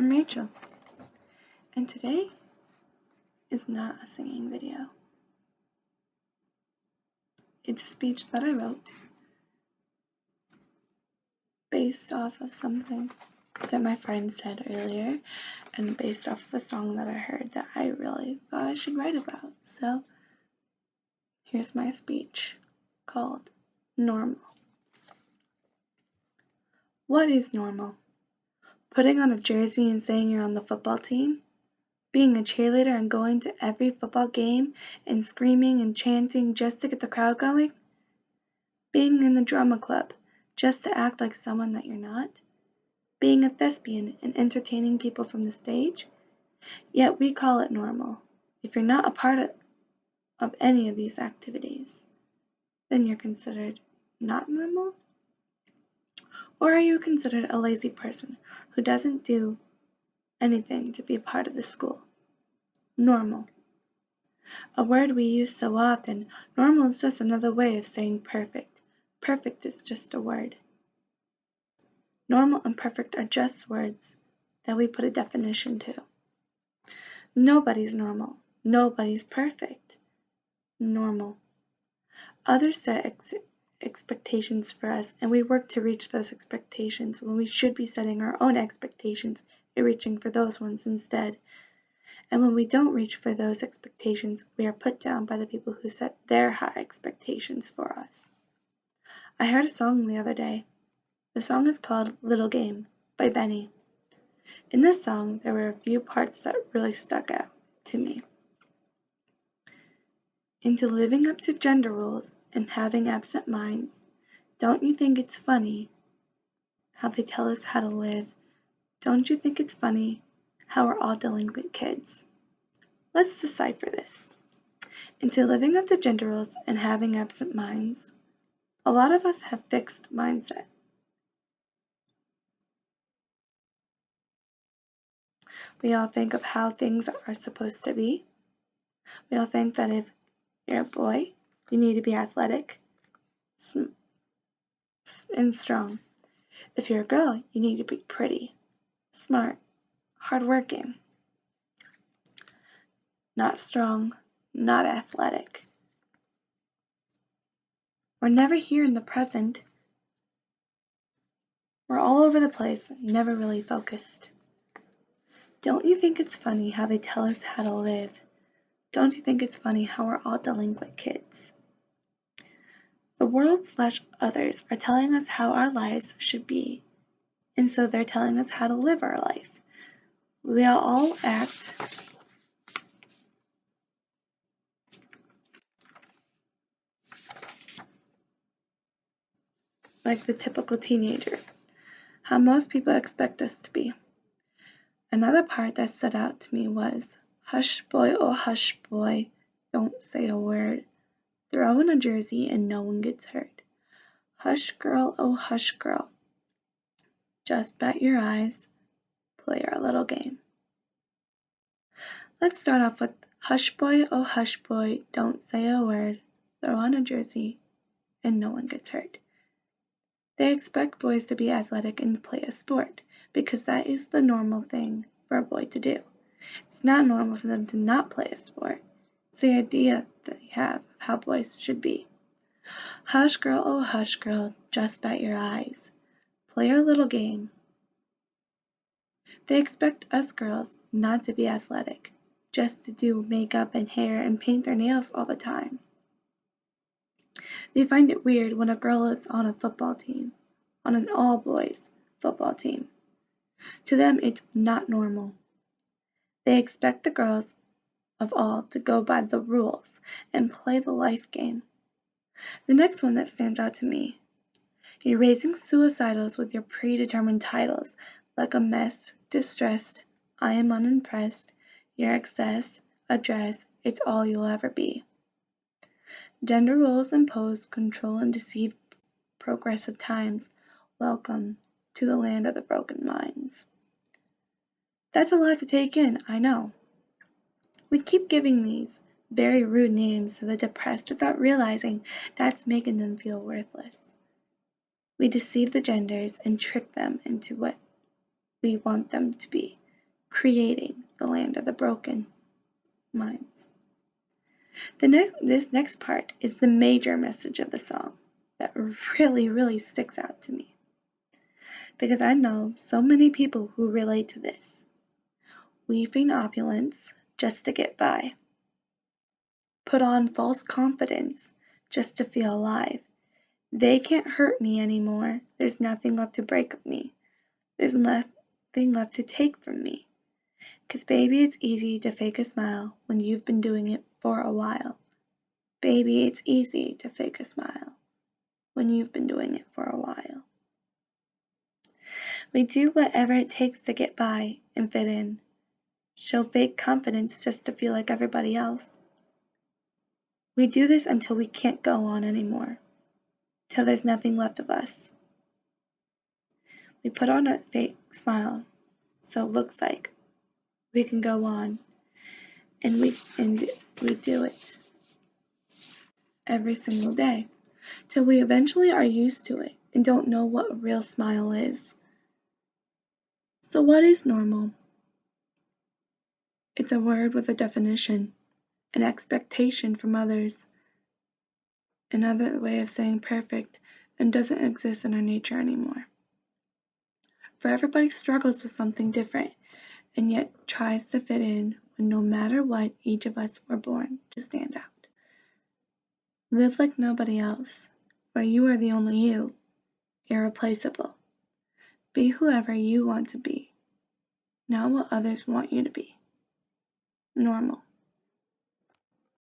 I'm Rachel, and today is not a singing video. It's a speech that I wrote based off of something that my friend said earlier and based off of a song that I heard that I really thought I should write about. So here's my speech called Normal. What is normal? Putting on a jersey and saying you're on the football team? Being a cheerleader and going to every football game and screaming and chanting just to get the crowd going? Being in the drama club just to act like someone that you're not? Being a thespian and entertaining people from the stage? Yet we call it normal. If you're not a part of any of these activities, then you're considered not normal? Or are you considered a lazy person who doesn't do anything to be a part of the school? Normal. A word we use so often, normal is just another way of saying perfect. Perfect is just a word. Normal and perfect are just words that we put a definition to. Nobody's normal. Nobody's perfect. Normal. Others set expectations for us, and we work to reach those expectations when we should be setting our own expectations and reaching for those ones instead. And when we don't reach for those expectations, we are put down by the people who set their high expectations for us. I heard a song the other day. The song is called Little Game by Benny. In this song, there were a few parts that really stuck out to me. Into living up to gender roles and having absent minds, don't you think it's funny how they tell us how to live? Don't you think it's funny how we're all delinquent kids? Let's decipher this. Into living up to gender roles and having absent minds, a lot of us have fixed mindset. We all think of how things are supposed to be. We all think that if you're a boy, you need to be athletic and strong. If you're a girl, you need to be pretty, smart, hardworking, not strong, not athletic. We're never here in the present. We're all over the place, never really focused. Don't you think it's funny how they tell us how to live? Don't you think it's funny how we're all delinquent kids? The world/others are telling us how our lives should be, and so they're telling us how to live our life. We all act like the typical teenager, how most people expect us to be. Another part that stood out to me was, hush boy, oh hush boy, don't say a word. Throw in a jersey and no one gets hurt. Hush girl, oh hush girl. Just bat your eyes, play our little game. Let's start off with, hush boy, oh hush boy, don't say a word. Throw on a jersey and no one gets hurt. They expect boys to be athletic and play a sport because that is the normal thing for a boy to do. It's not normal for them to not play a sport. It's the idea that they have of how boys should be. Hush girl, oh hush girl, just bat your eyes. Play our little game. They expect us girls not to be athletic, just to do makeup and hair and paint their nails all the time. They find it weird when a girl is on a football team, on an all-boys football team. To them, it's not normal. They expect the girls of all to go by the rules and play the life game. The next one that stands out to me, you're raising suicidals with your predetermined titles, like a mess, distressed, I am unimpressed, your excess, address, it's all you'll ever be. Gender roles impose, control, and deceive progressive times. Welcome to the land of the broken minds. That's a lot to take in, I know. We keep giving these very rude names to the depressed without realizing that's making them feel worthless. We deceive the genders and trick them into what we want them to be. creating the land of the broken minds. This next part is the major message of the song that really sticks out to me, because I know so many people who relate to this. Weaving opulence just to get by. Put on false confidence just to feel alive. They can't hurt me anymore. There's nothing left to break of me. There's nothing left to take from me. 'Cause baby, it's easy to fake a smile when you've been doing it for a while. Baby, it's easy to fake a smile when you've been doing it for a while. We do whatever it takes to get by and fit in. Show fake confidence just to feel like everybody else. We do this until we can't go on anymore, till there's nothing left of us. We put on a fake smile so it looks like we can go on, and we do it every single day, till we eventually are used to it and don't know what a real smile is. So what is normal? It's a word with a definition, an expectation from others, another way of saying perfect, and doesn't exist in our nature anymore. For everybody struggles with something different, and yet tries to fit in when no matter what, each of us were born to stand out. Live like nobody else, for you are the only you, irreplaceable. Be whoever you want to be, not what others want you to be. Normal.